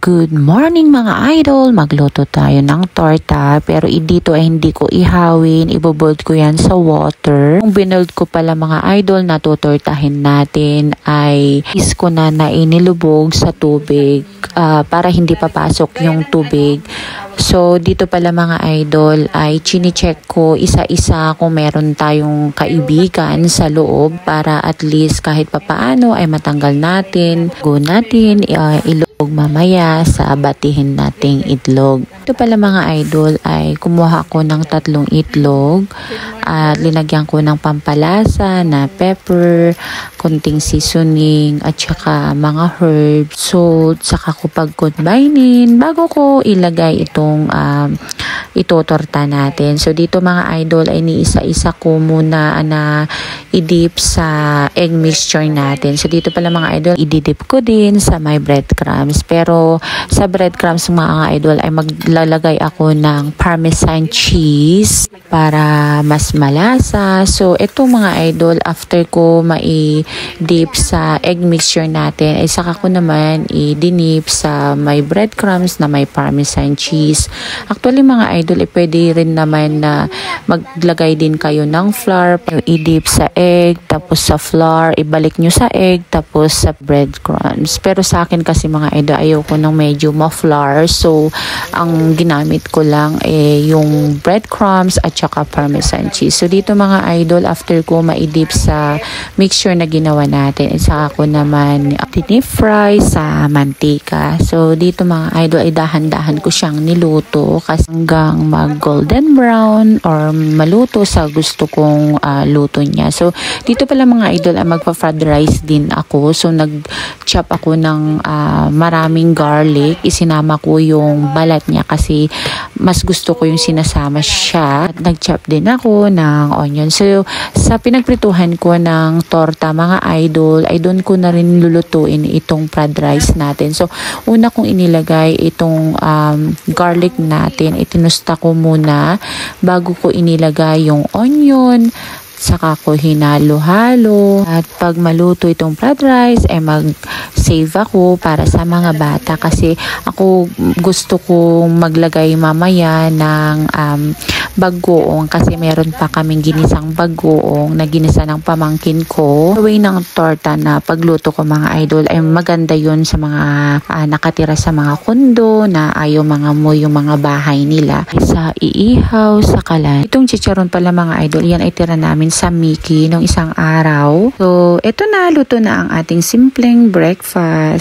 Good morning mga idol! Magluto tayo ng torta pero dito ay hindi ko ihawin, ibobold ko yan sa water. Kung binold ko pala mga idol na tutortahin natin ay is ko na inilubog sa tubig para hindi papasok yung tubig. So dito pala mga idol ay chine-check ko isa-isa kung meron tayong kaibigan sa loob para at least kahit papaano ay matanggal natin. Go natin ilubog mamaya sa batihin nating itlog. Ito pala mga idol ay kumuha ko ng 3 itlog at linagyan ko ng pampalasa na pepper, konting seasoning at saka mga herbs, salt, saka ko pag-combinein bago ko ilagay itong itotorta natin. So dito mga idol ay niisa-isa ko muna na i-dip sa egg mixture natin. So dito pala mga idol i-dip ko din sa my breadcrumbs. Pero sa breadcrumbs mga idol ay maglalagay ako ng parmesan cheese para mas malasa. So ito mga idol after ko mai-dip sa egg mixture natin ay saka ko naman i-dinip sa my breadcrumbs na may parmesan cheese. Actually mga idol pwede rin naman na maglagay din kayo ng flour, i-dip sa egg, tapos sa flour, ibalik nyo sa egg, tapos sa breadcrumbs. Pero sa akin kasi mga idol, ayoko ng medyo ma-flour. So, ang ginamit ko lang yung breadcrumbs at saka parmesan cheese. So, dito mga idol, after ko ma-dip sa mixture na ginawa natin, saka ko naman deep fry sa mantika. So, dito mga idol, ay dahan-dahan ko siyang niluto kasi hanggang mag-golden brown or maluto sa gusto kong luto niya. So, dito pala mga idol, magpa-fried rice din ako. So, nag-chop ako ng maraming garlic. Isinama ko yung balat niya kasi mas gusto ko yung sinasama siya. At nag-chop din ako ng onion. So, sa pinagprituhan ko ng torta mga idol, ay doon ko na rin lulutuin itong fried rice natin. So, una kong inilagay itong garlic natin. Itinusta ko muna bago ko inilagay yung onion. Saka ko hinalo-halo. At pag maluto itong fried rice, ay mag-save ako para sa mga bata. Kasi ako gusto kong maglagay mamaya ng bagoong. Kasi meron pa kaming ginisang bagoong na ginisa ng pamangkin ko. The way ng torta na pagluto ko mga idol ay maganda yun sa mga nakatira sa mga kondo na ayaw mga mo yung mga bahay nila. Sa iihaw, sa kalan. Itong chicharon pala mga idol, yan ay tira namin sa Mickey nung isang araw. So, eto na, luto na ang ating simpleng breakfast.